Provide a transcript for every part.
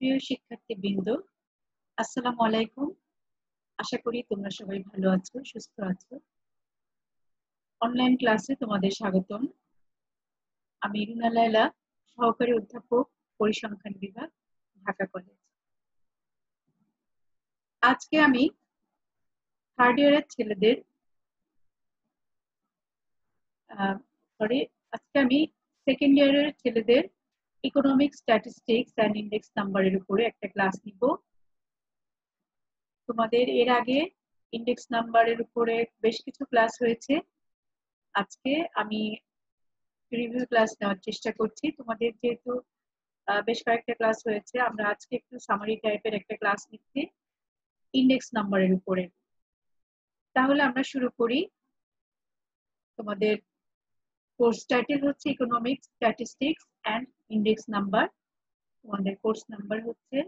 প্রিয় শিক্ষার্থীবৃন্দ, আসসালামু আলাইকুম। আশা করি তোমরা সবাই ভালো আছো, সুস্থ আছো। অনলাইন ক্লাসে তোমাদের স্বাগতম। আমি রুনা লায়লা, সহকারী অধ্যাপক, পরিসংখ্যান বিভাগ, ঢাকা কলেজ। আজকে আমি থার্ড ইয়ারের ছেলেদের সেকেন্ড ইয়ারের ছেলেদের ইকোনমিক স্ট্যাটিস্টিক্স অ্যান্ড ইন্ডেক্স নাম্বারের উপরে একটা ক্লাস নিব। তোমাদের এর আগে ইন্ডেক্স নাম্বারের উপরে বেশ কিছু ক্লাস হয়েছে। আজকে আমি রিভিউ ক্লাস নেওয়ার চেষ্টা করছি। তোমাদের যেহেতু বেশ কয়েকটা ক্লাস হয়েছে, আমরা আজকে একটু সামারি টাইপের একটা ক্লাস নিচ্ছি ইন্ডেক্স নাম্বারের উপরে। তাহলে আমরা শুরু করি। তোমাদের কোর্স টাইটেল হচ্ছে economics statistics and index number. তোমাদের কোর্স নাম্বার হচ্ছে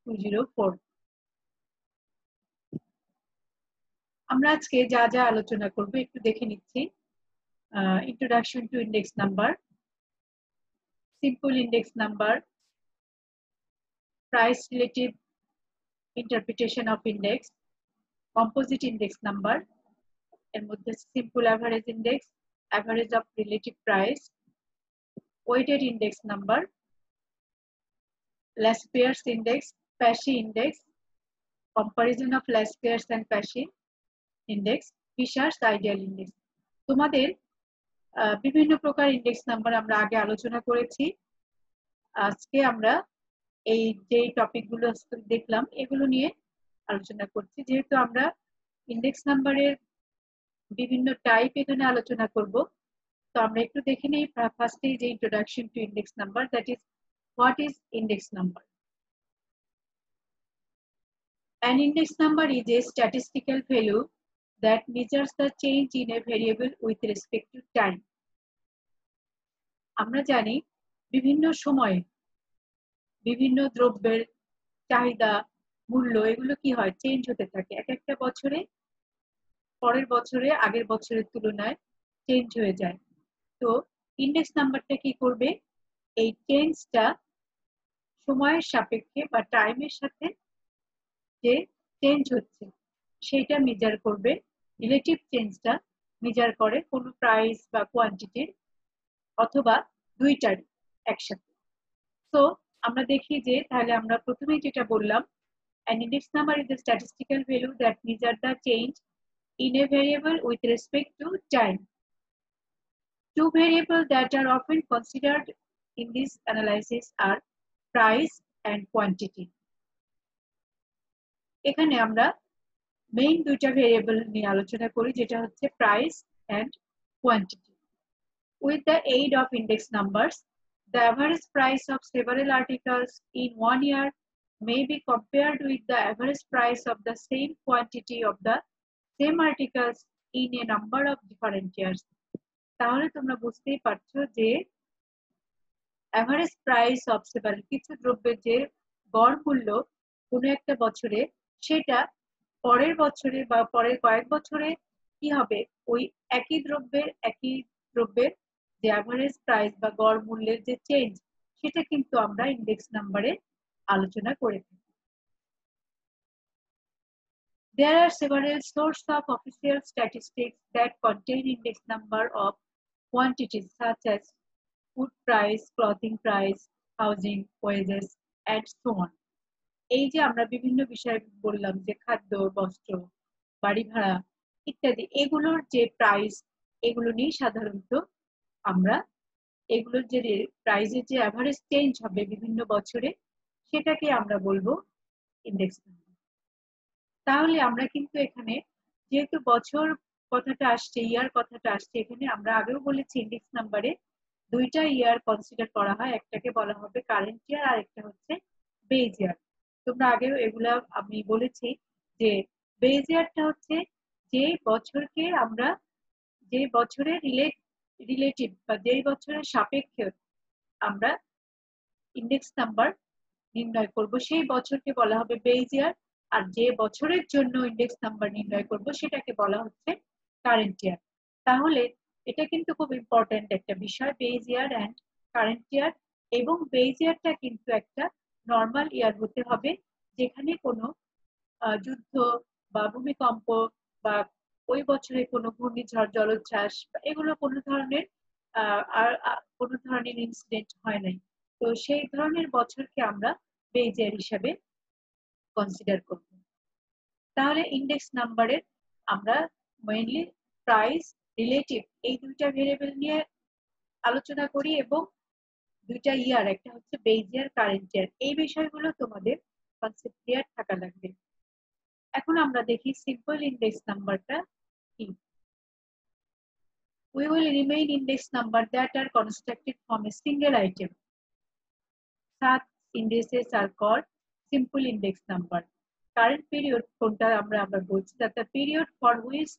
204। আমরা আজকে যা যা আলোচনা করব একটু দেখে নিচ্ছি। Introduction to index number, simple index number, price relative interpretation of index, composite index number, এর মধ্যে simple average index, average of relative price, weighted index number, Laspeyres index, Paasche index, comparison of Laspeyres and Paasche index, Fisher's ideal index. তোমাদের বিভিন্ন প্রকার index number আমরা আগে আলোচনা করেছি। আজকে আমরা এই যে টপিকগুলো দেখলাম এগুলো নিয়ে আলোচনা করছি। যেহেতু আমরা ইন্ডেক্স নাম্বারের বিভিন্ন টাইপ এখানে আলোচনা করব, তো আমরা একটু দেখে নিই ফার্স্টে যে introduction to index number, that is what is index number. An index number is a statistical value that measures the change in a variable with respect to time. আমরা জানি বিভিন্ন সময়ে বিভিন্ন দ্রব্যের চাহিদা, মূল্য এগুলো কি হয়, চেঞ্জ হতে থাকে। এক একটা বছরে পরের বছরে আগের বছরের তুলনায় চেঞ্জ হয়ে যায়। তো ইন্ডেক্স নাম্বারটা কি করবে, এই চেঞ্জটা সময়ের সাপেক্ষে বা টাইমের সাথে যে চেঞ্জ হচ্ছে সেটা মেজার করবে। রিলেটিভ চেঞ্জটা মেজার করে কোনো প্রাইস বা কোয়ান্টিটির অথবা দুইটারই একসাথে। তো আমরা দেখি যে তাহলে আমরা প্রথমেই যেটা বললাম, an index number is a statistical value that measure the change in a variable with respect to time. Two variables that are often considered in this analysis are price and quantity. এখানে আমরা main দুইটা variable নিয়ে আলোচনা করি, যেটা হচ্ছে price and quantity. With the aid of index numbers, the average price of several articles in 1 year may be compared with the average price of the same quantity of the same articles in a number of different years. তাহলে তোমরা বুঝতেই পারছো যে average price of several, কিছু দ্রব্যের যে গড় মূল্য কোনো একটা বছরে, সেটা পরের বছরে বা পরের কয়েক বছরে কি হবে, ওই একই দ্রব্যের যে অ্যাভারেজ প্রাইস বা গড় মূল্যের যে চেঞ্জ, সেটা কিন্তু আমরা ইন্ডেক্স নাম্বারে আলোচনা করে থাকি। There are several sources of official statistics that contain index number of quantities such as food price, clothing price, housing, wages, and so on. এই যে আমরা বিভিন্ন বিষয় বললাম, যে খাদ্য, বস্ত্র, বাড়ি ভাড়া ইত্যাদি, এগুলোর যে প্রাইস, এগুলো নিয়ে সাধারণত আমরা এগুলোর যে প্রাইসের যে অ্যাভারেজ চেঞ্জ হবে বিভিন্ন বছরে, সেটাকে আমরা বলবো ইন্ডেক্স নাম্বার। তাহলে আমরা কিন্তু এখানে যেহেতু বছর কথাটা আসছে, ইয়ার কথাটা আসছে, এখানে আমরা আগেও বলেছি ইন্ডেক্স নাম্বারে দুইটা ইয়ার কনসিডার করা হয়, একটাকে বলা হবে কারেন্ট ইয়ার আর একটা হচ্ছে বেজ ইয়ার। তোমরা আগেও এগুলা আমি বলেছি যে বেজ ইয়ারটা হচ্ছে যে বছরকে আমরা, যে বছরের রিলেটিভ বা যেই বছরের সাপেক্ষে আমরা ইন্ডেক্স নাম্বার নির্ণয় করব, সেই বছরকে বলা হবে বেজ ইয়ার। আর যে বছরের জন্য ইন্ডেক্স নাম্বার নির্ণয় করব সেটাকে বলা হচ্ছে কারেন্ট ইয়ার। তাহলে এটা কিন্তু খুব ইম্পর্টেন্ট একটা বিষয়, base year and current year. এবং বেজ ইয়ারটা কিন্তু একটা নরমাল ইয়ার হতে হবে যেখানে কোনো যুদ্ধ বা ভূমিকম্প বা ওই বছরে কোনো ঘূর্ণিঝড়, জলোচ্ছ্বাস এগুলো কোনো ধরনের কোনো ধরনের ইনসিডেন্ট হয় নাই। তো সেই ধরনের বছরকে আমরা বেজ ইয়ার হিসাবে কনসিডার করব। তাহলে ইন্ডেক্স নাম্বারের আমরা মেইনলি প্রাইস, রিলেটিভ এই দুইটা ভেরিয়েবল নিয়ে আলোচনা করি এবং দুইটা ইয়ার, একটা হচ্ছে বেজ ইয়ার, কারেন্ট ইয়ার, এই বিষয়গুলো তোমাদের কনসেপ্ট ক্লিয়ার থাকা লাগবে। এখন আমরা দেখি সিম্পল ইন্ডেক্স নাম্বারটা কি। We will remain index number that are constructed from a single item. Such indices are called simple index number. Current period কোনটা আমরা আবার বলছি, that the period for which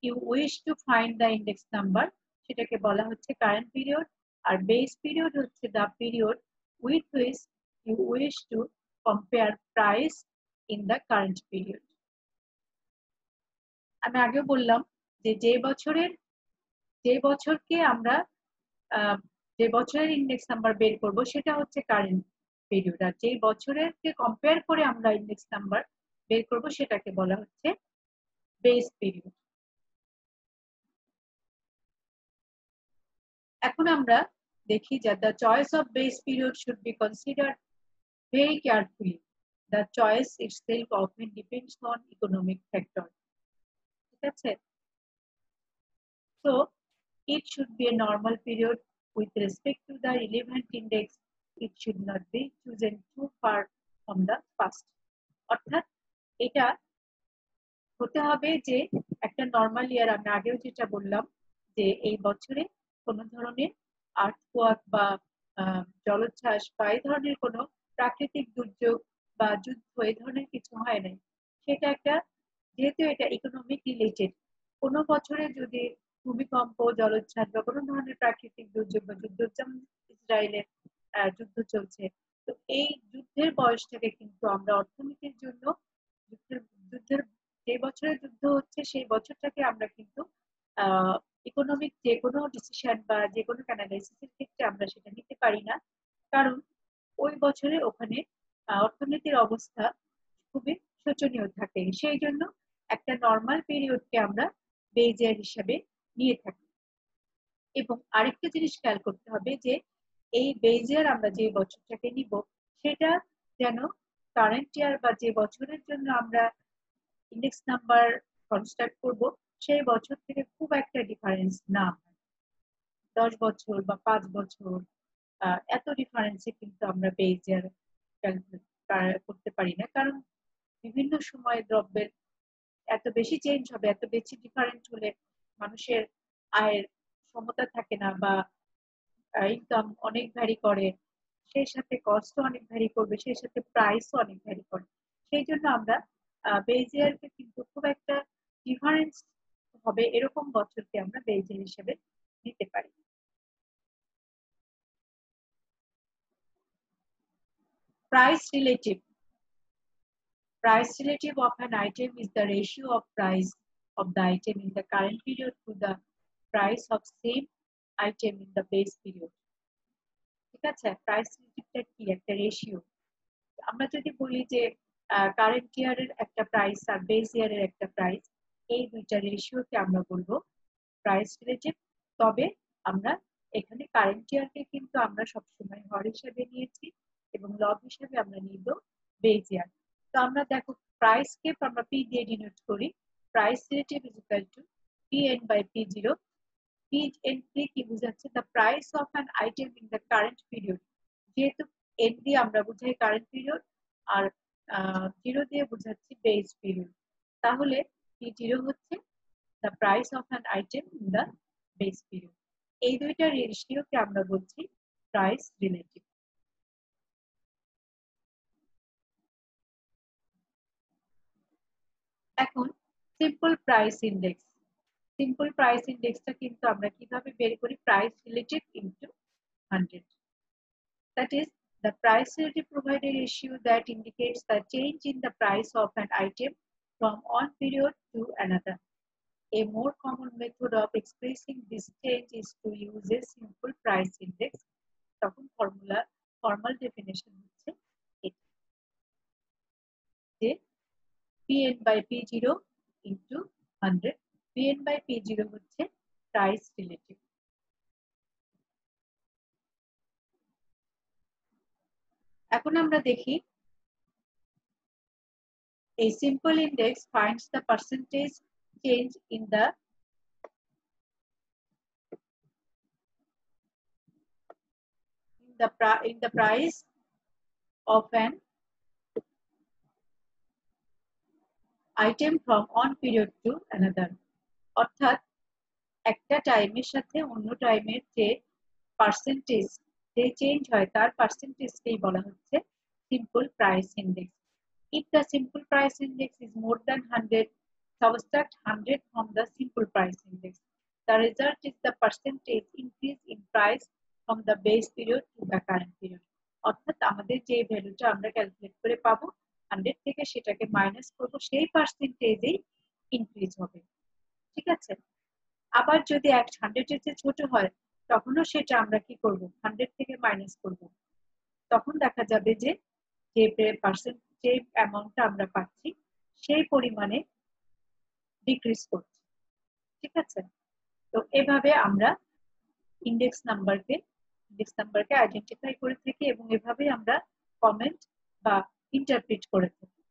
you wish to find the index number সেটাকে বলা হচ্ছে current period, আর base period হচ্ছে the period with which you wish to compare price in the current period. আমি আগে বললাম যে যে বছরকে আমরা যে বছরের ইন্ডেক্স নাম্বার বের করব সেটা হচ্ছে কারেন্ট পিরিয়ড, আর যে বছরের কে কম্পেয়ার করে আমরা ইন্ডেক্স নাম্বার বের করব সেটাকে বলা হচ্ছে বেস পিরিয়ড। এখন আমরা দেখি যে the choice of base period should be considered very carefully. The choice itself often depends on economic factor. ঠিক আছে? So it should be a normal period with respect to the relevant index. It should not be chosen too far from the past. অর্থাৎ এটা হতে হবে যে একটা normal ইয়ার, আমি আগেও যেটা বললাম যে এই বছরে কোনো ধরনের আর্থকোয়াক বা জলোচ্ছ্বাস বা এই ধরনের কোনো প্রাকৃতিক দুর্যোগ বা যুদ্ধ এই ধরনের কিছু হয় নাই। সেটা একটা, যেহেতু এটা ইকোনমিক রিলেটেড, কোনো বছরে যদি ভূমিকম্প, জলোচ্ছ্বাস বা কোনো ধরনের প্রাকৃতিক দুর্যোগ বা যুদ্ধ, যেমন ইসরায়েলের যুদ্ধ চলছে, তো এই যুদ্ধের বয়সটাকে কিন্তু আমরা অর্থনীতির জন্য যুদ্ধের যে বছরে যুদ্ধ হচ্ছে সেই বছরটাকে আমরা কিন্তু ইকোনমিক যে কোনো ডিসিশন বা যে কোনো অ্যানালাইসিসের ক্ষেত্রে আমরা সেটা নিতে পারি না, কারণ ওই বছরে ওখানে অর্থনীতির অবস্থা খুবই শোচনীয় থাকে। সেই জন্য একটা নরমাল পিরিয়ডকে আমরা বেজ ইয়ার হিসাবে নিয়ে থাকি। এবং আরেকটা জিনিস খেয়াল করতে হবে যে এই বেজ ইয়ার আমরা যে বছরটাকে নিব সেটা যেন কারেন্ট ইয়ার বা যে বছরের জন্য আমরা ইন্ডেক্স নাম্বার কনস্ট্রাক্ট করব সেই বছর থেকে খুব একটা ডিফারেন্স না হয়। 10 বছর বা 5 বছর এত ডিফারেন্সে কিন্তু আমরা বেজ ইয়ার ক্যালকুলেট করতে পারি না, কারণ বিভিন্ন সময় দ্রব্যের এত বেশি চেঞ্জ হবে, এত বেশি ডিফারেন্ট হলে মানুষের আয়ের সমতা থাকে না বা ইনকাম অনেক ভ্যারি করে, সেই সাথে কস্টও অনেক ভ্যারি করবে, সেই সাথে প্রাইসও অনেক ভ্যারি করে। সেই জন্য আমরা বেজ ইয়ারকে কিন্তু খুব একটা ডিফারেন্স হবে এরকম বছরকে আমরা বেজ ইয়ার হিসেবে নিতে পারি। Price relative. Price relative of an item is the ratio of price of the item in the current period to the price of same item in the base period. ঠিক আছে? Price রিলেটিভটা কি? একটা ratio. আমরা যদি বলি যে current ইয়ারের একটা প্রাইস আর বেস ইয়ারের একটা প্রাইস, এই দুইটা রেশিওকে আমরা বলবো প্রাইস রিলেটিভ। তবে আমরা এখানে কারেন্ট ইয়ারকে কিন্তু আমরা সবসময় হর হিসেবে নিয়েছি এবং লব হিসেবে আমরা নিব বেস ইয়ার। তো আমরা দেখো প্রাইসকে আমরা পি দিয়ে ডিনোট করি, price relative is equal to PN by পি0। পিএন কি বোঝাচ্ছে? The price of an item in the current period. যেহেতু এন দিয়ে আমরা বুঝাই কারেন্ট পিরিয়ড আর 0 দিয়ে বোঝাচ্ছি বেস পিরিয়ড, তাহলে P0 হচ্ছে the price of an item in the base period. এই দুইটা রেশিওকে আমরা বলছি প্রাইস রিলেটিভ। এখন simple price index. Simple price ইন্ডেক্সটা কিন্তু আমরা কিভাবে বের করি? Price relative into 100। That is, the price relative provide a ratio that indicates the change in the price of an item from one period to another. A more common method of expressing this change is to use a simple price index. তখন formal definition হচ্ছে Pn by P0 into 100. Pn by P0 হচ্ছে price relative. এখন আমরা দেখি a simple index finds the percentage change in the price of an item from one period to another. অর্থাৎ একটা টাইমের সাথে অন্য টাইমের যে পার্সেন্টেজ যে চেঞ্জ হয় তার পার্সেন্টেজকেই বলা হচ্ছে simple price index. If the simple price index is more than 100, subtract 100 from the simple price index. The result is the percentage increase in price from the base period to the current period. অর্থাৎ আমাদের যে ভ্যালুটা আমরা calculate করে পাবো 100 থেকে সেটাকে minus করব, সেই পার্সেন্টেজেই ইনক্রিজ হবে। ঠিক আছে, আবার যদি 100 এর চেয়ে ছোট হয় তখনও সেটা আমরা কি করব 100 থেকে মাইনাস করব, তখন দেখা যাবে যে পার্সেন্ট যে অ্যামাউন্টটা আমরা পাচ্ছি সেই পরিমাণে ডিক্রিজ করছে। ঠিক আছে, তো এভাবে আমরা ইন্ডেক্স নাম্বারকে আইডেন্টিফাই করে থাকি এবং এভাবে আমরা কমেন্ট বা ইন্টারপ্রিট করে থাকি।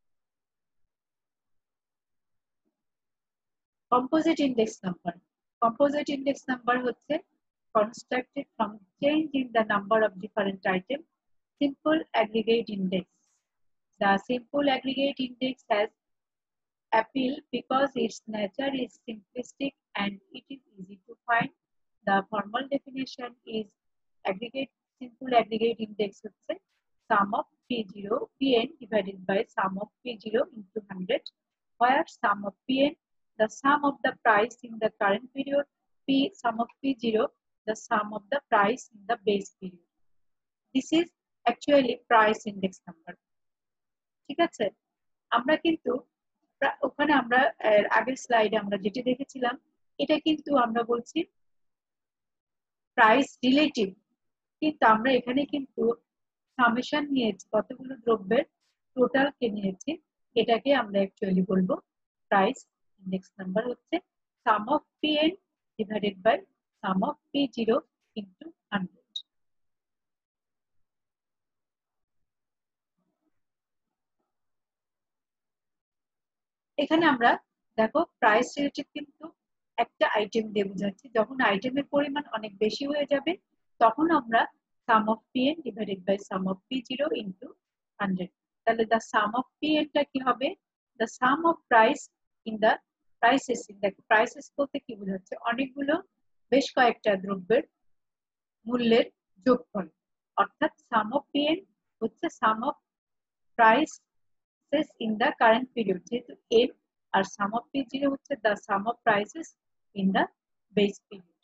কম্পোজিট ইন্ডেক্স নাম্বার হচ্ছে constructed from change in the number of different items. Simple aggregate index. The simple aggregate index has appeal because its nature is simplistic and it is easy to find. The formal definition is simple aggregate index হচ্ছে sum of Pn divided by sum of P0 into 100, where sum of Pn the sum of the price in the current period, sum of P0 the sum of the price in the base period. This is actually price index number. ঠিক আছে, আমরা কিন্তু ওখানে আমরা আগের স্লাইডে আমরা যেটা দেখেছিলাম এটা কিন্তু আমরা বলছি প্রাইস রিলেটিভ, কিন্তু আমরা এখানে কিন্তু সামেশন নিয়েছি, কতগুলো দ্রব্যের টোটালকে নিয়েছি, এটাকে আমরা অ্যাকচুয়ালি বলবো প্রাইস ইন্ডেক্স নাম্বার হচ্ছে sum of Pn divided by sum of P0 into 100। এখানে আমরা দেখো প্রাইস রিলেটিভ কিন্তু একটা আইটেম দিয়ে বোঝাচ্ছি, যখন আইটেমের পরিমাণ অনেক বেশি হয়ে যাবে তখন আমরা sum of Pn divided by sum of P0 into 100। তাহলে দ্য সাম অফ Pn টা কি হবে, the sum of price in the prices. দেখো প্রাইসেস বলতে কি বোঝাচ্ছে, অনেকগুলো বেশ কয়েকটা দ্রব্যের মূল্যের যোগফল, অর্থাৎ সাম অফ Pn হচ্ছে sum of prices in the current period, যেহেতু m আর sum of P0 হচ্ছে the sum of prices in the base period।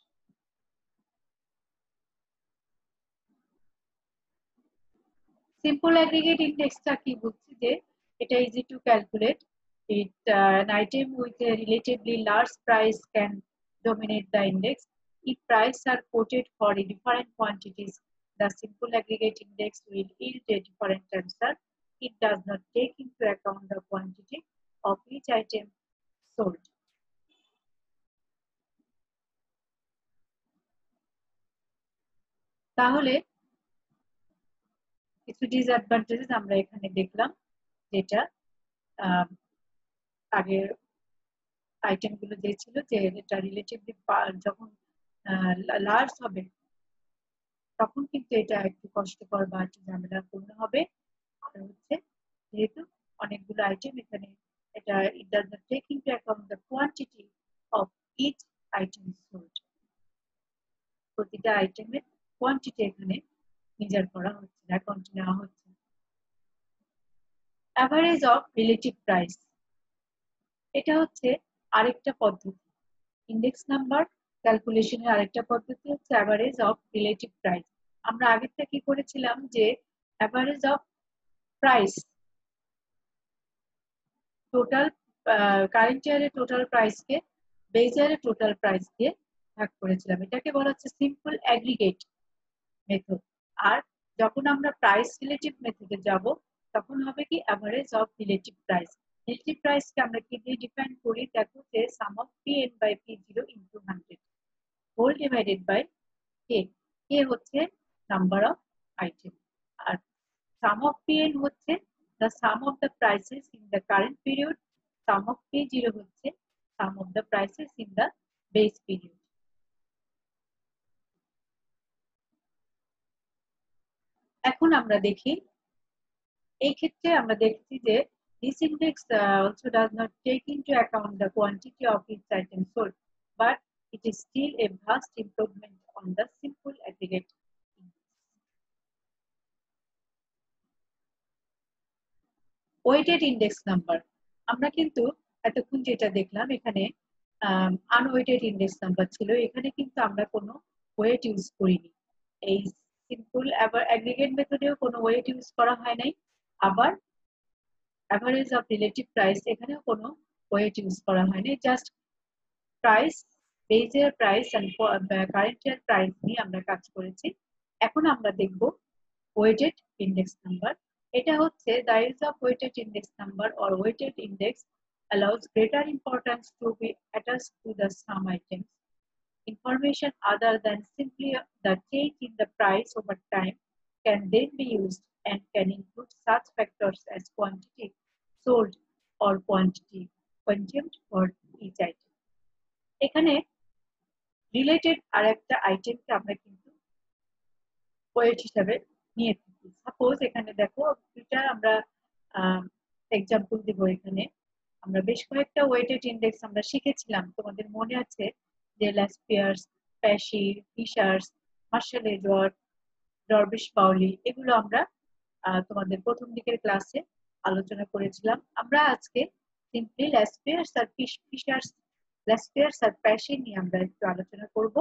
Simple aggregate ইন্ডেক্সটা কি বলছি যে এটা easy to calculate, it an item with a relatively large price can dominate the index. If prices are quoted for different quantities, the simple aggregate index will yield a different answer. It does not take into account the quantity of each item sold. তাহলে কিছু disadvantages আমরা এখানে দেখলাম, যেটা আগের আইটেমগুলো যে ছিল যে এটা রিলেটিভলি যখন লার্জ হবে তখন কিন্তু এটা একটু কষ্টকর বা একটু ঝামেলাপূর্ণ হবে। আর হচ্ছে যেহেতু অনেকগুলো আইটেম এখানে, এটা it does not take into account the quantity of each item sold. প্রতিটা আইটেমের কোয়ান্টিটি এখানে মেজার করা হচ্ছে না, অ্যাকাউন্টে নেওয়া হচ্ছে। অ্যাভারেজ অফ রিলেটিভ প্রাইস, এটা হচ্ছে আরেকটা পদ্ধতি, ইন্ডেক্স নাম্বার ক্যালকুলেশনের আরেকটা পদ্ধতি হচ্ছে অ্যাভারেজ অফ রিলেটিভ প্রাইস। আমরা আগেরটা কি করেছিলাম যে average of price total current ইয়ারের টোটাল প্রাইসকে বেস ইয়ারের টোটাল প্রাইস দিয়ে ভাগ করেছিলাম, এটাকে বলা হচ্ছে সিম্পল অ্যাগ্রিগেট মেথড। আর যখন আমরা প্রাইস রিলেটিভ মেথডে যাব তখন হবে কি average of relative price. Relative প্রাইসকে আমরা কি দিয়ে ডিফাইন করি? দেখো যে sum of Pn by P0 into 100 whole divided by K. K হচ্ছে নাম্বার অফ আইটেম, আর সাম অফ Pn হচ্ছে the sum of the prices in the current period, sum of P0 হচ্ছে sum of the prices in the base period. এখন আমরা দেখি, এই ক্ষেত্রে আমরা দেখছি যে this index also does not take into account the quantity of each item sold, but it is still a vast improvement on the simple aggregate index. Weighted index number, আমরা কিন্তু এতক্ষণ যেটা দেখলাম এখানে আনওয়েটেড ইন্ডেক্স নাম্বার ছিল, এখানে কিন্তু আমরা কোনো ওয়েট ইউজ করিনি। এই সিম্পল অ্যাগ্রিগেট মেথডেও কোনো ওয়েট ইউজ করা হয় নাই, আবার অ্যাভারেজ অফ রিলেটিভ প্রাইস এখানেও কোনো ওয়েট ইউজ করা হয়নি, just price, base year price and current year price নিয়ে আমরা কাজ করেছি। এখন আমরা দেখব ওয়েটেড ইন্ডেক্স নাম্বার। এটা হচ্ছে the use of weighted index number or weighted index allows greater importance to be attached to the sum items. Information other than simply the change in the price over time can then be used and can include such factors as quantity sold or quantity consumed for each item. এখানে related আর একটা আইটেমকে আমরা কিন্তু wait হিসাবে নিয়ে থাকি। Suppose এখানে দেখো দুইটা আমরা এক্সাম্পল দিব। এখানে আমরা বেশ কয়েকটা ওয়েটেড ইন্ডেক্স আমরা শিখেছিলাম, তোমাদের মনে আছে যে ল্যাসপিয়ার্স, প্যাশি, ফিশার্স, মার্শাল এডওয়ার্ড, ডরবিশ পাউলি, এগুলো আমরা তোমাদের প্রথম দিকের ক্লাসে আলোচনা করেছিলাম। আমরা আজকে সিম্পলি ল্যাসপিয়ার্স আর ফিশার্স, ল্যাসপিয়ার্স আর প্যাশি নিয়ে আমরা একটু আলোচনা করব।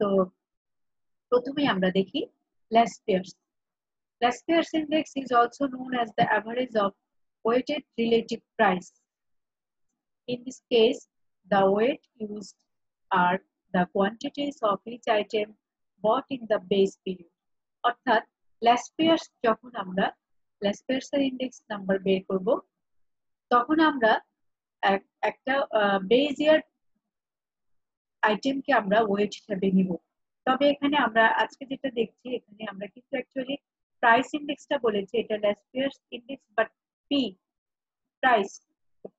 তো প্রথমে আমরা দেখি ল্যাসপিয়ার্স। Laspeyres index is also known as the average of weighted relative price. In this case, the weight used are the quantities of each item bought in the base period. অর্থাৎ ল্যাসপিয়ার্স যখন আমরা ল্যাসপিয়ার্সের ইন্ডেক্স নাম্বার বের করব, তখন আমরা একটা base year আইটেমকে আমরা wait হিসেবে নিব। তবে এখানে আমরা আজকে যেটা দেখছি, এখানে আমরা কিন্তু অ্যাকচুয়ালি প্রাইস ইন্ডেক্সটা বলেছি, এটা ল্যাসপিয়ার্স ইন্ডেক্স বাট পি প্রাইস।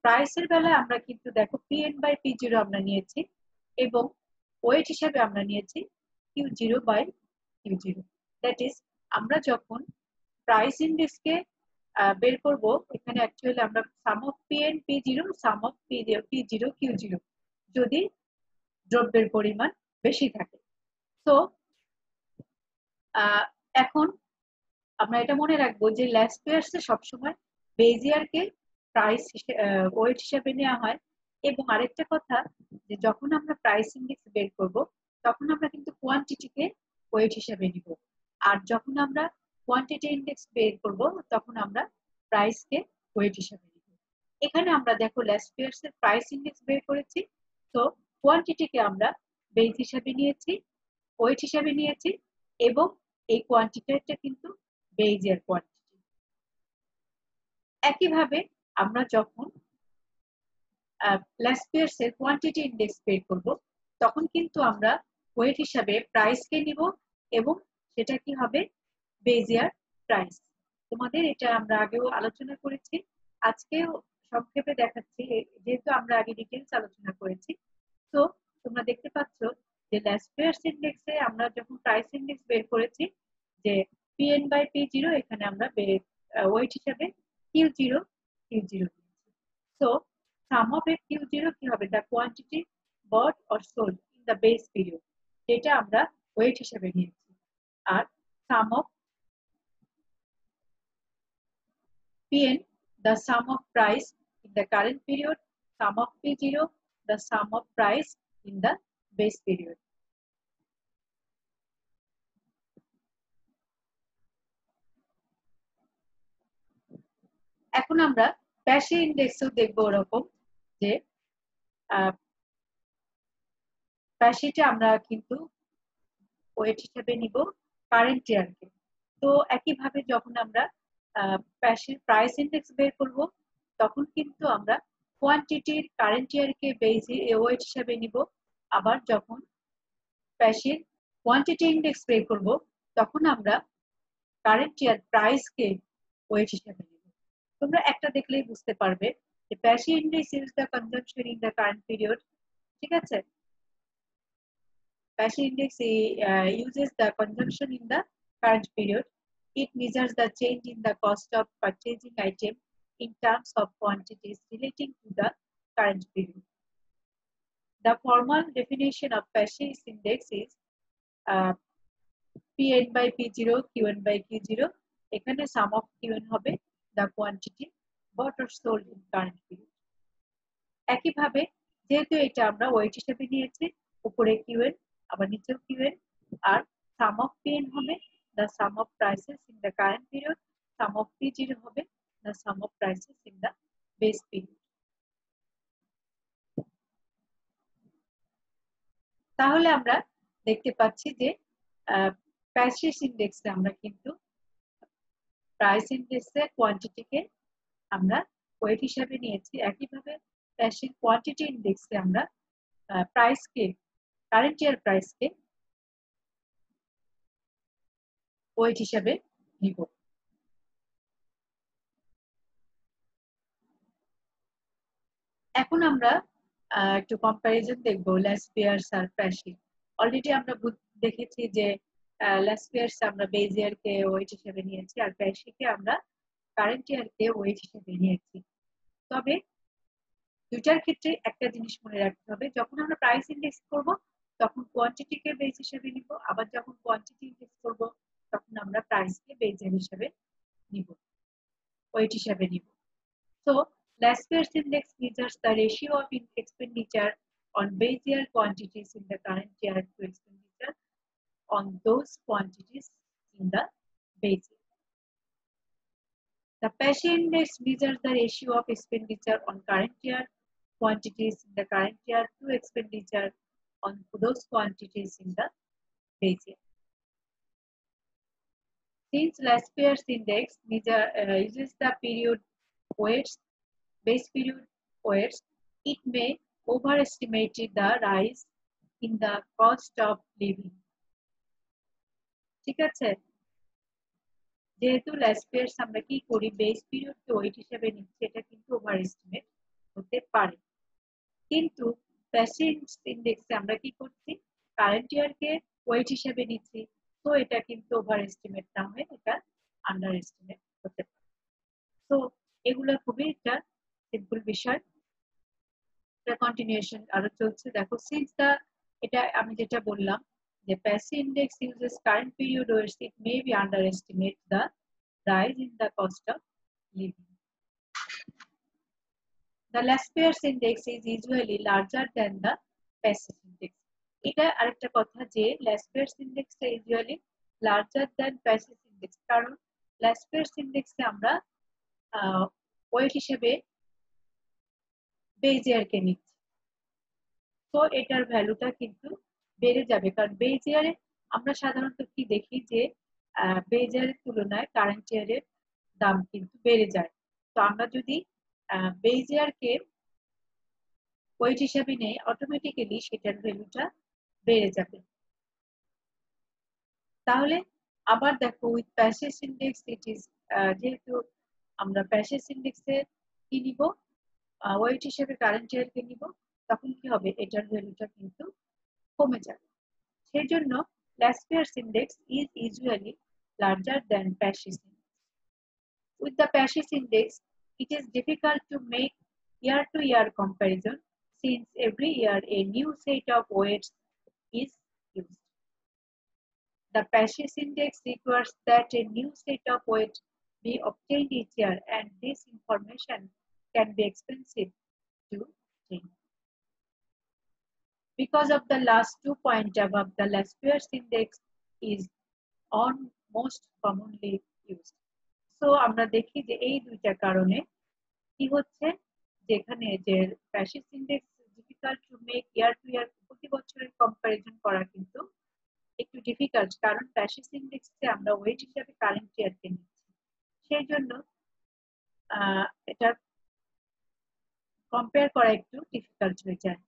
প্রাইসের বেলায় আমরা কিন্তু দেখো Pn বাই P0 আমরা নিয়েছি এবং ওয়েট হিসাবে আমরা নিয়েছি Q0 by Q0। That is আমরা যখন প্রাইস ইন্ডেক্সকে বের করব, এখানে অ্যাকচুয়ালি আমরা sum of Pn P0 sum of P0 Q0 যদি দ্রব্যের পরিমাণ বেশি থাকে। তো এখন আমরা এটা মনে রাখবো যে ল্যাসপিয়ার্সে সবসময় বেস ইয়ারকে প্রাইস ওয়েট হিসেবে নেওয়া হয়। এবং আরেকটা কথা, যে যখন আমরা প্রাইস ইন্ডেক্স বের করব, তখন আমরা কিন্তু কোয়ান্টিটিকে ওয়েট হিসেবে নিব, আর যখন আমরা কোয়ান্টিটি ইন্ডেক্স বের করব, তখন আমরা প্রাইসকে ওয়েট হিসেবে নিব। এখানে আমরা দেখো ল্যাসপিয়ার্সের প্রাইস ইন্ডেক্স বের করেছি, তো কোয়ান্টিটিকে আমরা বেস হিসেবে নিয়েছি, ওয়েট হিসেবে নিয়েছি, এবং এই কোয়ান্টিটিটা কিন্তু বেস ইয়ার কোয়ান্টিটি। একইভাবে আমরা যখন ল্যাসপিয়ার্স এর কোয়ান্টিটি ইন্ডেক্স বের করব, তখন কিন্তু আমরা ওয়েট হিসাবে প্রাইসকে নিব এবং সেটা কি হবে বেস ইয়ার প্রাইস। তোমাদের এটা আমরা আগেও আলোচনা করেছি, আজকেও সংক্ষেপে দেখাচ্ছি যেহেতু আমরা আগে ডিটেইলস আলোচনা করেছি। তো তোমরা দেখতে পাচ্ছ যে ল্যাসপিয়ার্স ইন্ডেক্সে আমরা যখন প্রাইস ইন্ডেক্স বের করেছি, যে Pn বাই P0, এখানে আমরা ওয়েট হিসাবে Q0 নিয়েছি। সো সাম অফ Q0 কি হবে? The quantity bought or sold in the base period, যেটা আমরা ওয়েট হিসাবে নিয়েছি। আর sum of Pn, the sum of price in the current period, sum of P0, the sum of price in the base period. এখন আমরা প্যাশি ইন্ডেক্সও দেখবো ওরকম, যে প্যাশিটা আমরা কিন্তু ওয়েট হিসেবে নিব কারেন্ট ইয়ারকে। তো একইভাবে যখন আমরা প্যাশির প্রাইস ইন্ডেক্স বের করব, তখন কিন্তু আমরা কোয়ান্টিটির কারেন্ট ইয়ারকে বেস ওয়েট হিসাবে নিব। আবার যখন প্যাসিভ কোয়ান্টিটি ইন্ডেক্স বের করব তখন আমরা কারেন্ট ইয়ার প্রাইসকে ওয়েট হিসাবে নিব। তোমরা একটা দেখলেই বুঝতে পারবে যে passive index is the consumption in the current period. ঠিক আছে, passive index uses the consumption in the current period. It measures the change in the cost of purchasing item in terms of quantities relating to the current period. The formal definition of passive index is Pn by P0, Qn by Q0. এখানে sum of Qn হবে the quantity bought or sold in current period. একইভাবে যেহেতু এটা আমরা wait হিসেবে নিয়েছি, উপরে Qn আবার নিচেও Qn, R sum of Pn হবে the sum of prices in the current period, sum of P0 হবে the sum of prices in the base period. তাহলে আমরা দেখতে পাচ্ছি যে প্যাসিভ ইন্ডেক্সে আমরা কিন্তু প্রাইস ইন্ডেক্সে কোয়ান্টিটিকে আমরা ওয়েট হিসাবে নিয়েছি। একইভাবে প্যাসিভ কোয়ান্টিটি ইন্ডেক্সে আমরা প্রাইসকে কারেন্ট ইয়ার প্রাইসকে ওয়েট হিসাবে নিব। এখন আমরা একটু কম্পারিজন দেখব ল্যাসপিয়ার্স আর প্যাসিভ। অলরেডি আমরা দেখেছি যে ল্যাসপিয়ার্স আমরা বেজ ইয়ারকে ওয়েট হিসেবে নিয়েছি আর প্যাসিভকে আমরা কারেন্ট ইয়ারকে ওয়েট হিসেবে নিয়েছি। তবে দুইটার ক্ষেত্রে একটা জিনিস মনে রাখতে হবে, যখন আমরা প্রাইস ইন্ডেক্স করব তখন কোয়ান্টিটিকে বেজ হিসেবে নিব, আবার যখন কোয়ান্টিটি ইন্ডেক্স করব তখন আমরা প্রাইসকে বেজ হিসেবে নিব, ওয়েট হিসেবে নিব। So Laspers index measures the ratio of expenditure on base year quantities in the current year to expenditure on those quantities in the base year. The PASHE index measures the ratio of expenditure on current year quantities in the current year to expenditure on those quantities in the base year. Since Laspers index uses the period weights, base period weights, it may overestimate the rise in the cost of living. ঠিক আছে, যেহেতু ল্যাসপিয়ার্স আমরা কি করি base পিরিয়ডকে wait হিসেবে নিচ্ছি, এটা কিন্তু ওভার এস্টিমেট হতে পারে। কিন্তু প্যাসিভ ইন্ডেক্সে আমরা কি করছি, কারেন্ট ইয়ারকে ওয়েট হিসেবে নিচ্ছি, তো এটা কিন্তু ওভার এস্টিমেট না হয়ে এটা আন্ডার এস্টিমেট হতে পারে। তো এগুলো খুবই একটা সিম্পল বিষয়। এটা কন্টিনিউশন আরো চলছে। দেখো সিন্স দা, এটা আমি যেটা বললাম যে passive index uses current period weights, it may be underestimate the rise in the cost of living. The Laspers index is usually larger than the passive index. এটা আরেকটা কথা যে Laspers index টা usually larger than passive index, কারণ Laspers index এ আমরা wait হিসেবে base ইয়ারকে নিচ্ছি, তো এটার ভ্যালুটা কিন্তু বেড়ে যাবে, কারণ বেজ ইয়ারে আমরা সাধারণত কি দেখি যে বেজ ইয়ারের তুলনায় কারেন্ট ইয়ারের দাম কিন্তু বেড়ে যায়। তো আমরা যদি বেজ ইয়ারকে ওয়েট হিসাবে নেই, অটোমেটিক্যালি সেটার ভ্যালুটা বেড়ে যাবে। তাহলে আবার দেখো with passive index it is, যেহেতু আমরা প্যাসিভ ইন্ডেক্সে কি নিব, ওয়েট হিসেবে কারেন্ট ইয়ারকে নিব, তখন কি হবে, এটার ভ্যালুটা কিন্তু কমে যাবে। সেই জন্য Laspers index is usually larger than passive index. With the passive index, it is difficult to make year-to-year comparison since every year a new set of weights is used. The passive index requires that a new set of weights be obtained each year, and this information can be expensive to change. Because of the last 2 points above, the Laspers index is on most commonly used. So আমরা দেখি যে এই দুইটা কারণে কি হচ্ছে, যেখানে যে passive index difficult to make year to year, প্রতি বছরের কম্পারিজন করা কিন্তু একটু ডিফিকাল্ট, কারণ প্যাসিভ ইন্ডেক্সে আমরা ওয়েট হিসাবে কারেন্ট ইয়ারকে নিচ্ছি। সেই জন্য এটা কম্পেয়ার করা একটু ডিফিকাল্ট হয়ে যায়,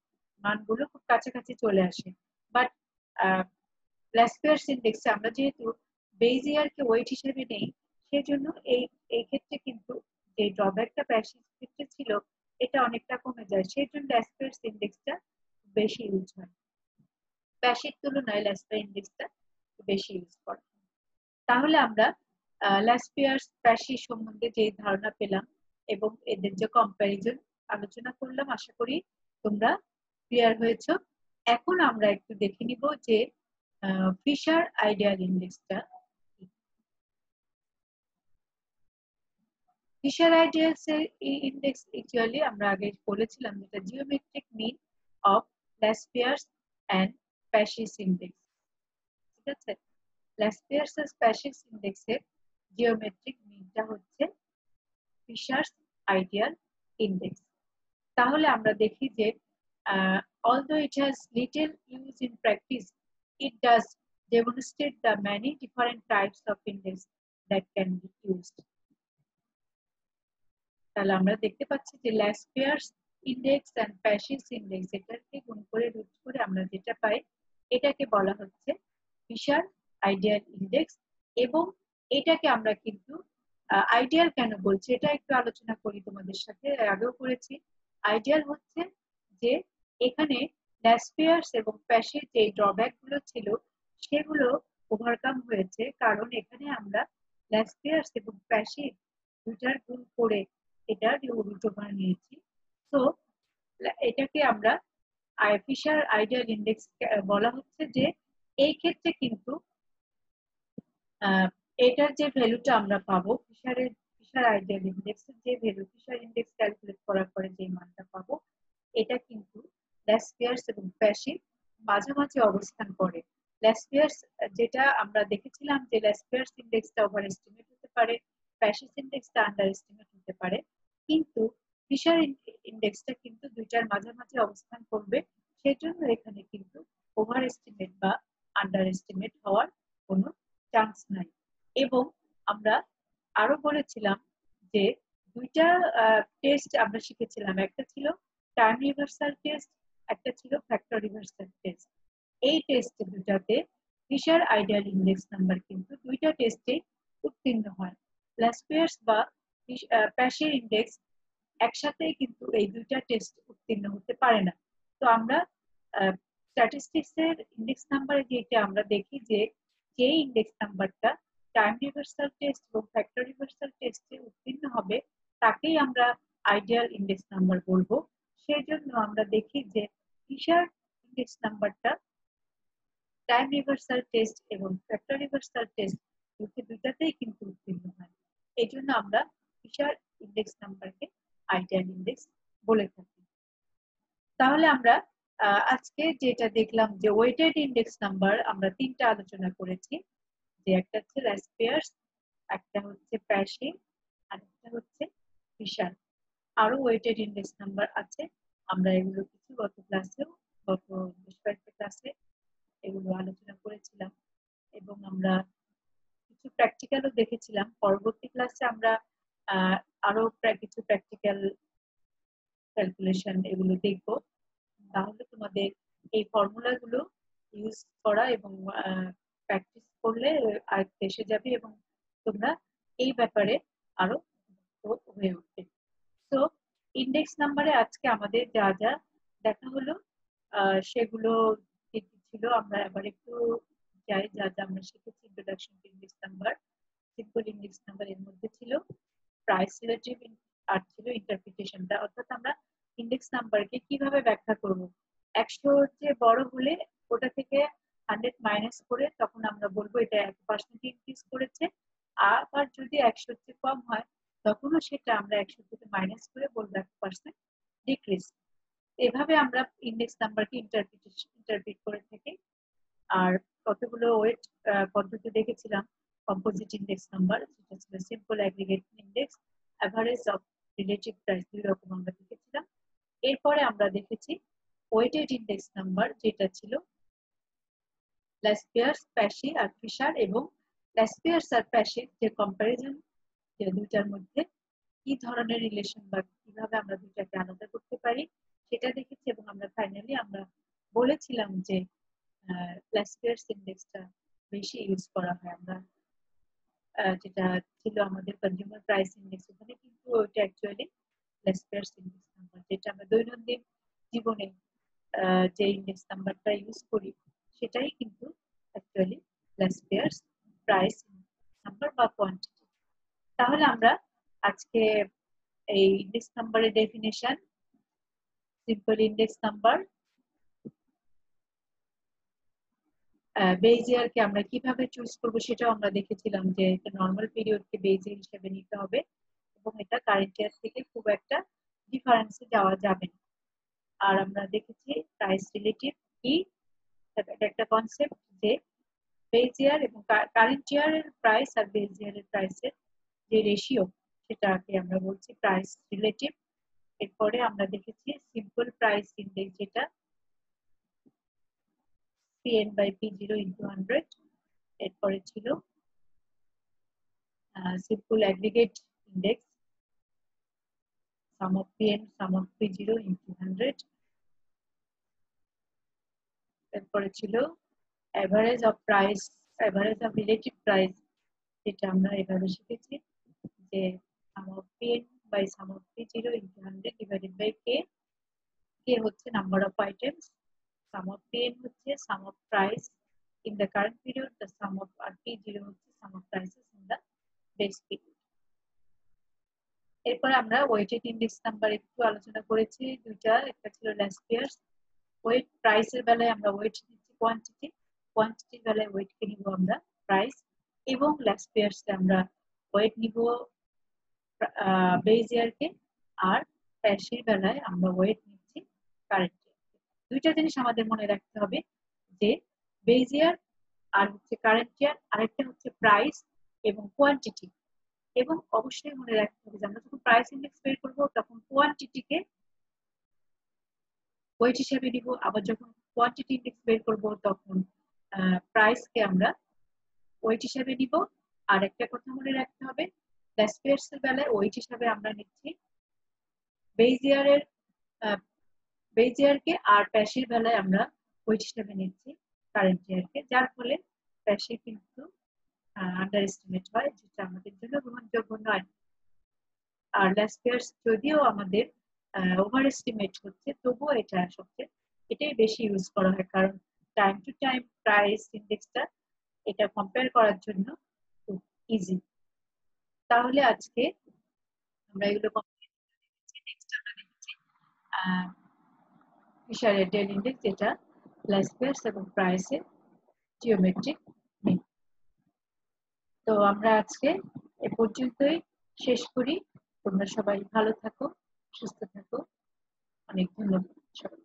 মানগুলো খুব কাছাকাছি চলে আসে। বাট ল্যাসপিয়ার্স ইন্ডেক্সে আমরা যেহেতু বেজ ইয়ারকে ওয়েট হিসেবে নেই, সেজন্য এই ক্ষেত্রে কিন্তু যে ড্রব্যাকটা প্যাসিভ ক্ষেত্রে ছিল এটা অনেকটা কমে যায়, সেজন্য ল্যাসপিয়ার্স ইন্ডেক্সটা বেশি ইউজ হয়, প্যাসিভ তুলনায় ল্যাসপিয়ার ইন্ডেক্সটা বেশি ইউজ করা। তাহলে আমরা ল্যাসপিয়ার্স প্যাসি সম্বন্ধে যে ধারণা পেলাম এবং এদের যে কম্প্যারিজন আলোচনা করলাম, আশা করি তোমরা ক্লিয়ার হয়েছো। এখন আমরা একটু দেখে নিব যে ফিশার আইডিয়াল ইন্ডেক্সটা। ফিশার আইডিয়ালস এর ইন্ডেক্স অ্যাকচুয়ালি আমরা আগে বলেছিলাম যেটা geometric mean of Laspeyres and Paasche index. ঠিক আছে, ল্যাসপিয়ার্স এর প্যাসিস ইন্ডেক্সের জিওমেট্রিক মিনটা হচ্ছে ফিশারস আইডিয়াল ইন্ডেক্স। তাহলে আমরা দেখি যে although it has little use in practice, it does demonstrate the many different types of index that can be used. তাহলে আমরা দেখতে পাচ্ছি যে ল্যাসপিয়ার্স ইন্ডেক্স এন্ড প্যাসিস ইন্ডেক্স এটাকে গুণ করে রুট করে আমরা যেটা পাই এটাকে বলা হচ্ছে ফিশার আইডিয়াল ইন্ডেক্স। এবং এটাকে আমরা কিন্তু আইডিয়াল কেন বলছি এটা একটু আলোচনা করি তোমাদের সাথে, আগেও করেছি। আইডিয়াল হচ্ছে যে এখানে ল্যাসপিয়ার্স এবং প্যাসির যে ড্রব্যাক গুলো ছিল সেগুলো ওভারকাম হয়েছে, কারণ এখানে আমরা ল্যাসপিয়ার্স এবং প্যাসির দুটার গুণ করে এটার উল্টো করে নিয়েছি। তো এটাকে আমরা ফিশার আইডিয়াল ইন্ডেক্স বলা হচ্ছে যে এই ক্ষেত্রে কিন্তু এটার যে ভ্যালুটা আমরা পাবো ফিশার আইডিয়াল ইন্ডেক্সের যে ভ্যালু ফিশার ইন্ডেক্স ক্যালকুলেট করার পরে যে মানটা পাবো এটা কিন্তু ল্যাসপিয়ার্স এবং প্যাসির মাঝামাঝি অবস্থান করে। ল্যাসপিয়ার্স যেটা আমরা দেখেছিলাম যে ল্যাসপিয়ার্স ইন্ডেক্সটা ওভার এস্টিমেট হতে পারে, প্যাসিস ইন্ডেক্সটা আন্ডার এস্টিমেট হতে পারে, কিন্তু ফিশার ইন্ডেক্সটা কিন্তু দুইটার মাঝামাঝি অবস্থান করবে, সেজন্য এখানে কিন্তু ওভার এস্টিমেট বা আন্ডার এস্টিমেট হওয়ার কোনো চান্স নাই। এবং আমরা আরো বলেছিলাম যে দুইটা টেস্ট আমরা শিখেছিলাম, একটা ছিল টাইম রিভার্সাল টেস্ট, একটা ছিল ফ্যাক্টর রিভার্সাল টেস্ট। এই টেস্ট দুটাতে ফিশার আইডিয়াল ইন্ডেক্স নাম্বার কিন্তু দুইটা টেস্টে উত্তীর্ণ হয়। ল্যাসপিয়ার্স বা প্যাসির ইন্ডেক্স একসাথে কিন্তু এই দুইটা টেস্ট উত্তীর্ণ হতে পারে না। তো আমরা স্ট্যাটিস্টিক্স এর ইন্ডেক্স নাম্বারে যেটা আমরা দেখি যে যে ইন্ডেক্স নাম্বারটা টাইম রিভার্সাল টেস্ট এবং ফ্যাক্টর রিভার্সাল টেস্টে উত্তীর্ণ হবে তাকেই আমরা আইডিয়াল ইন্ডেক্স নাম্বার বলবো। সেজন্য আমরা দেখি যে ফিশার ইন্ডেক্স নাম্বারটা টাইম রিভার্সাল টেস্ট এবং ফ্যাক্টর রিভার্সাল টেস্ট দুটাতেই কিন্তু উত্তীর্ণ হয়, এই জন্য আমরা ফিশার ইন্ডেক্স নাম্বারকে আইডিয়াল ইন্ডেক্স বলে থাকি। তাহলে আমরা আজকে যেটা দেখলাম যে ওয়েটেড ইন্ডেক্স নাম্বার আমরা তিনটা আলোচনা করেছি, যে একটা হচ্ছে ল্যাসপিয়ার্স, একটা হচ্ছে প্যাসি, আর একটা হচ্ছে ফিশার। আরো ওয়েটেড ইন্ডেক্স নাম্বার আছে, আমরা এগুলো কিছু গত ক্লাসেও গত বেশ কয়েকটা ক্লাসে এগুলো আলোচনা করেছিলাম এবং আমরা কিছু প্র্যাকটিক্যালও দেখেছিলাম। পরবর্তী ক্লাসে আমরা আরো কিছু প্র্যাকটিক্যাল ক্যালকুলেশন এগুলো দেখবো। তাহলে তোমাদের এই ফর্মুলা গুলো ইউজ করা এবং প্র্যাকটিস করলে আয়ত্তে এসে যাবে এবং তোমরা এই ব্যাপারে আরো হয়ে উঠবে। তো ইন্ডেক্স নাম্বারে আজকে আমাদের যা যা দেখা হলো সেগুলো কি ছিল আমরা এবার একটু যাই। যা যা আমরা শিখেছি introduction to index number, simple index number এর মধ্যে ছিল প্রাইস রিলেটিভ আর ছিল ইন্টারপ্রিটেশনটা, অর্থাৎ আমরা ইন্ডেক্স নাম্বারকে কিভাবে ব্যাখ্যা করব। 100 যে বড় হলে ওটা থেকে 100 মাইনাস করে তখন আমরা বলবো এটা 1% ইনক্রিজ করেছে, আবার যদি 100 চেয়ে কম হয় তখনও সেটা আমরা 100 থেকে মাইনাস করে বলবো 1% ডিক্রিজ। এভাবে আমরা ইন্ডেক্স নাম্বারকে ইন্টারপ্রিট করে থাকি। আর কতগুলো ওয়েট পদ্ধতি দেখেছিলাম, কম্পোজিট ইন্ডেক্স নাম্বার, যেটা ছিল simple aggregate index, average of relative price, দুই রকম আমরা দেখেছিলাম। এরপরে আমরা দেখেছি ওয়েটেড ইন্ডেক্স নাম্বার, যেটা ছিল ল্যাসপিয়ার্স, প্যাসি আর ফিশার, এবং ল্যাসপিয়ার্স আর প্যাসির যে কম্পারিজন যে দুইটার মধ্যে কি ধরনের রিলেশন বা কি কিভাবে আমরা দুইটাকে আলাদা করতে পারি সেটা দেখেছি, এবং আমরা ফাইনালি আমরা বলেছিলাম যে লাসপিয়ার্স ইন্ডেক্সটা বেশি ইউজ করা হয়। আমরা যেটা ছিল আমাদের কনজিউমার প্রাইস ইন্ডেক্স, ওখানে কিন্তু ওইটা অ্যাকচুয়ালি লাসপিয়ার্স ইন্ডেক্স নাম্বার, যেটা আমরা দৈনন্দিন জীবনে যে ইন্ডেক্স নাম্বারটা ইউজ করি সেটাই কিন্তু অ্যাকচুয়ালি লাসপিয়ার্স প্রাইস নাম্বার বা কোয়ান্টিটি। তাহলে আমরা আজকে এই ইন্ডেক্স নাম্বারের ডেফিনেশন, সিম্পল ইন্ডেক্স নাম্বার, বেজিয়ারকে আমরা কিভাবে চুজ করব সেটাও আমরা দেখেছিলাম যে একটা নরমাল পিরিয়ডকে বেজিয়ার হিসেবে নিতে হবে, এবং এটা কারেন্ট ইয়ার থেকে খুব একটা ডিফারেন্সে যাওয়া যাবে না। আর আমরা দেখেছি প্রাইস রিলেটিভ কি, এটা একটা কনসেপ্ট যে বেজিয়ার এবং কারেন্ট ইয়ারের প্রাইস আর বেজিয়ারের প্রাইসের যে রেশিও সেটাকে আমরা বলছি প্রাইস রিলেটিভ। এরপরে আমরা দেখেছি সিম্পল প্রাইস ইন্ডেক্স, যেটা PN by P0 into 100। এরপরে ছিল simple aggregate index, sum of PN sum of P0 into 100। এরপরে ছিল average of price, average of relative price, যেটা আমরা এভাবে শিখেছি যে sum of PN by sum of P0 into 100 divided by K। K হচ্ছে number of items, sum of PN হচ্ছে sum of price in the current period, the sum of P0 হচ্ছে sum of prices in the base period। এরপর আমরা weighted index number একটু আলোচনা করেছি দুইটা, একটা ছিল লাসপিয়ার্স। ওয়েট প্রাইসের বেলায় আমরা ওয়েট নিচ্ছি কোয়ান্টিটি, কোয়ান্টিটির বেলায় ওয়েটকে নিব আমরা প্রাইস, এবং লাসপিয়ার্সে আমরা ওয়েট নিব বেজ ইয়ারকে, আর প্যাসির বেলায় আমরা ওয়েট নিচ্ছি কারেন্ট ইয়ারকে। দুইটা জিনিস আমাদের মনে রাখতে হবে যে বেজ ইয়ার আর হচ্ছে কারেন্ট ইয়ার, আরেকটা হচ্ছে প্রাইস এবং কোয়ান্টিটি। এবং অবশ্যই মনে রাখতে হবে যে আমরা যখন প্রাইস ইন্ডেক্স বের করব তখন কোয়ান্টিটিকে ওয়েট হিসেবে নিব, আবার যখন কোয়ান্টিটি ইন্ডেক্স বের করব তখন প্রাইসকে আমরা ওয়েট হিসেবে নিব। আর একটা কথা মনে রাখতে হবে, লাসপিয়ার্স এর বেলায় ওয়েট হিসেবে আমরা নিচ্ছি বেজিয়ারের বেজিয়ারকে, আর প্যাসির বেলায় আমরা ওয়েট হিসেবে নিচ্ছি কারেন্ট ইয়ারকে, যার ফলে প্যাসি কিন্তু আন্ডার এস্টিমেট হয়, যেটা আমাদের জন্য গ্রহণযোগ্য নয়। আর লাসপিয়ার্স যদিও আমাদের ওভার এস্টিমেট হচ্ছে, তবুও এটা সবচেয়ে এটাই বেশি ইউজ করা হয়, কারণ টাইম টু টাইম প্রাইস ইন্ডেক্সটা এটা কম্পেয়ার করার জন্য খুব ইজি। তাহলে আজকে আমরা এগুলো কমপ্লিট করে দেখেছি। নেক্সট আমরা দেখেছি ফিশারের ডেল ইন্ডেক্স, যেটা লাসপিয়ার্স এবং প্রাইসের জিওমেট্রিক মিন। তো আমরা আজকে এ পর্যন্তই শেষ করি। তোমরা সবাই ভালো থাকো, সুস্থ থাকো, অনেক ধন্যবাদ সবাই।